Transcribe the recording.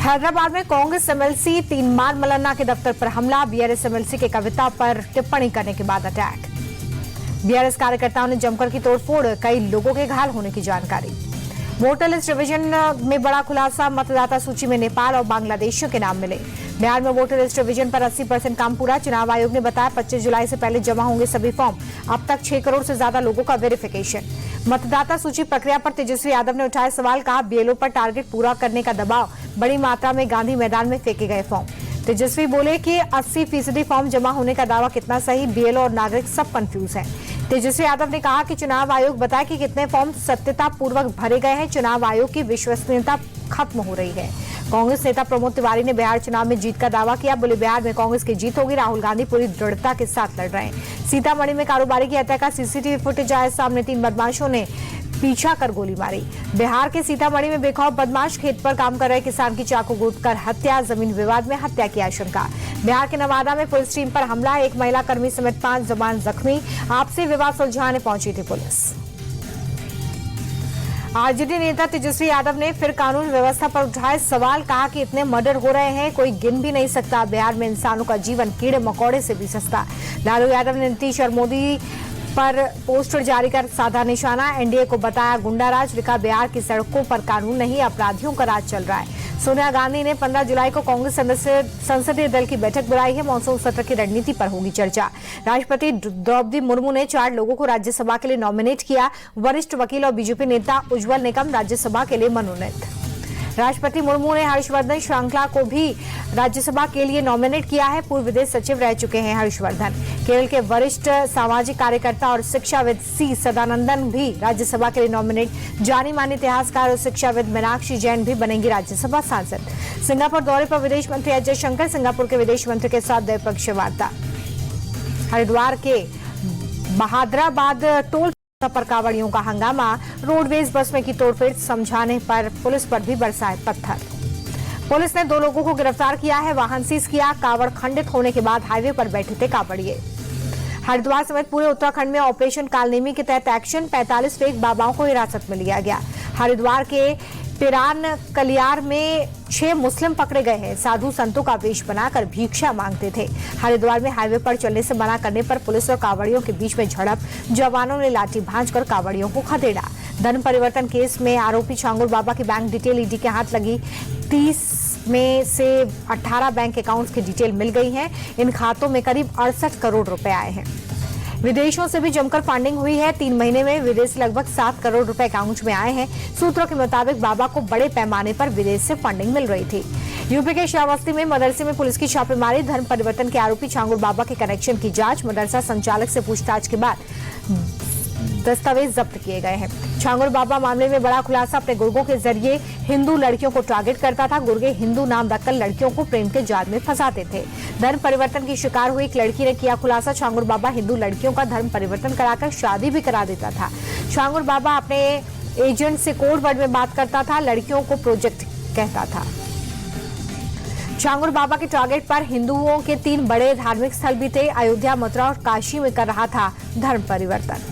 हैदराबाद में कांग्रेस एमएलसी तीनमार मल्लन्ना के दफ्तर पर हमला। बीआरएस एमएलसी के कविता पर टिप्पणी करने के बाद अटैक। बीआरएस कार्यकर्ताओं ने जमकर की तोड़फोड़, कई लोगों के घायल होने की जानकारी। वोटर लिस्ट रिवीजन में बड़ा खुलासा, मतदाता सूची में नेपाल और बांग्लादेशियों के नाम मिले। बिहार में वोटर लिस्ट रिवीजन पर 80% काम पूरा। चुनाव आयोग ने बताया 25 जुलाई से पहले जमा होंगे सभी फॉर्म। अब तक 6 करोड़ से ज्यादा लोगों का वेरिफिकेशन। मतदाता सूची प्रक्रिया पर तेजस्वी यादव ने उठाए सवाल, कहा बीएलओ पर टारगेट पूरा करने का दबाव, बड़ी मात्रा में गांधी मैदान में फेंके गए फॉर्म। तेजस्वी बोले कि 80% फॉर्म जमा होने का दावा कितना सही, बीएलओ और नागरिक सब कंफ्यूज हैं। तेजस्वी यादव ने कहा कि चुनाव आयोग बताए कि कितने फॉर्म सत्यता पूर्वक भरे गए हैं। चुनाव आयोग की विश्वसनीयता खत्म हो रही है। कांग्रेस नेता प्रमोद तिवारी ने बिहार चुनाव में जीत का दावा किया। बोले बिहार में कांग्रेस की जीत होगी, राहुल गांधी पूरी दृढ़ता के साथ लड़ रहे हैं। सीतामढ़ी में कारोबारी की हत्या का सीसीटीवी फुटेज आया सामने। 3 बदमाशों ने पीछा कर गोली मारी। बिहार के सीतामढ़ी में बेखौफ बदमाश, खेत पर काम कर रहे किसान की चाकू कूटकर हत्या, जमीन विवाद में हत्या की आशंका। बिहार के नवादा में पुलिस टीम पर हमला, 1 महिला कर्मी समेत 5 जवान जख्मी। आपसी विवाद सुलझाने पहुंची थी पुलिस। आरजेडी नेता तेजस्वी यादव ने फिर कानून व्यवस्था पर उठाए सवाल, कहा कि इतने मर्डर हो रहे हैं, कोई गिन भी नहीं सकता। बिहार में इंसानों का जीवन कीड़े मकोड़े से भी सस्ता। लालू यादव ने नीतीश और मोदी पर पोस्टर जारी कर साधा निशाना। एनडीए को बताया गुंडाराज, लिखा बिहार की सड़कों पर कानून नहीं, अपराधियों का राज चल रहा है। सोनिया गांधी ने 15 जुलाई को कांग्रेस संसदीय दल की बैठक बुलाई है। मॉनसून सत्र की रणनीति पर होगी चर्चा। राष्ट्रपति द्रौपदी मुर्मू ने 4 लोगों को राज्यसभा के लिए नॉमिनेट किया। वरिष्ठ वकील और बीजेपी नेता उज्जवल निकम राज्यसभा के लिए मनोनीत। राष्ट्रपति मुर्मू ने हर्षवर्धन श्रृंखला को भी राज्यसभा के लिए नॉमिनेट किया है। पूर्व विदेश सचिव रह चुके हैं हर्षवर्धन। केरल के वरिष्ठ सामाजिक कार्यकर्ता और शिक्षाविद सी सदानंदन भी राज्यसभा के लिए नॉमिनेट। जानी मानी इतिहासकार और शिक्षाविद मीनाक्षी जैन भी बनेंगी राज्यसभा सांसद। सिंगापुर दौरे पर विदेश मंत्री एस जयशंकर, सिंगापुर के विदेश मंत्री के साथ द्विपक्षीय वार्ता। हरिद्वार के बहादराबाद टोल पर कावड़ियों का हंगामा, रोडवेज बस में की तोड़फोड़, समझाने पर पुलिस पर भी बरसाए पत्थर। पुलिस ने 2 लोगों को गिरफ्तार किया है, वाहन सीज किया। कावड़ खंडित होने के बाद हाईवे पर बैठे थे कावड़िए। हरिद्वार समेत पूरे उत्तराखंड में ऑपरेशन कालनेमी के तहत एक्शन, 45 फेक बाबाओं को हिरासत में लिया गया। हरिद्वार के पिरान कलियार में 6 मुस्लिम पकड़े गए हैं। साधु संतों का वेश बनाकर भिक्षा मांगते थे। हरिद्वार में हाईवे पर चलने से मना करने पर पुलिस और कावड़ियों के बीच में झड़प, जवानों ने लाठी भांजकर कावड़ियों को खदेड़ा। धन परिवर्तन केस में आरोपी छांगुर बाबा की बैंक डिटेल ईडी के हाथ लगी। 30 में से 18 बैंक अकाउंट्स की डिटेल मिल गई है। इन खातों में करीब 68 करोड़ रुपए आए हैं। विदेशों से भी जमकर फंडिंग हुई है। 3 महीने में विदेश से लगभग 7 करोड़ रुपए अकाउंट में आए हैं। सूत्रों के मुताबिक बाबा को बड़े पैमाने पर विदेश से फंडिंग मिल रही थी। यूपी के श्रावस्ती में मदरसे में पुलिस की छापेमारी, धर्म परिवर्तन के आरोपी छांगुर बाबा के कनेक्शन की जांच। मदरसा संचालक से पूछताछ के बाद दस्तावेज जब्त किए गए हैं। छांगुर बाबा मामले में बड़ा खुलासा, अपने गुर्गों के जरिए हिंदू लड़कियों को टारगेट करता था। गुर्गे हिंदू नाम रखकर लड़कियों को प्रेम के जाल में फंसाते थे। धर्म परिवर्तन की शिकार हुई एक लड़की ने किया खुलासा, छांगुर बाबा हिंदू लड़कियों का धर्म परिवर्तन कराकर शादी भी करा देता था। छांगुर बाबा अपने एजेंट से कोड वर्ड में बात करता था, लड़कियों को प्रोजेक्ट कहता था। छांगुर बाबा के टारगेट पर हिंदुओं के 3 बड़े धार्मिक स्थल भी थे। अयोध्या, मथुरा और काशी में कर रहा था धर्म परिवर्तन।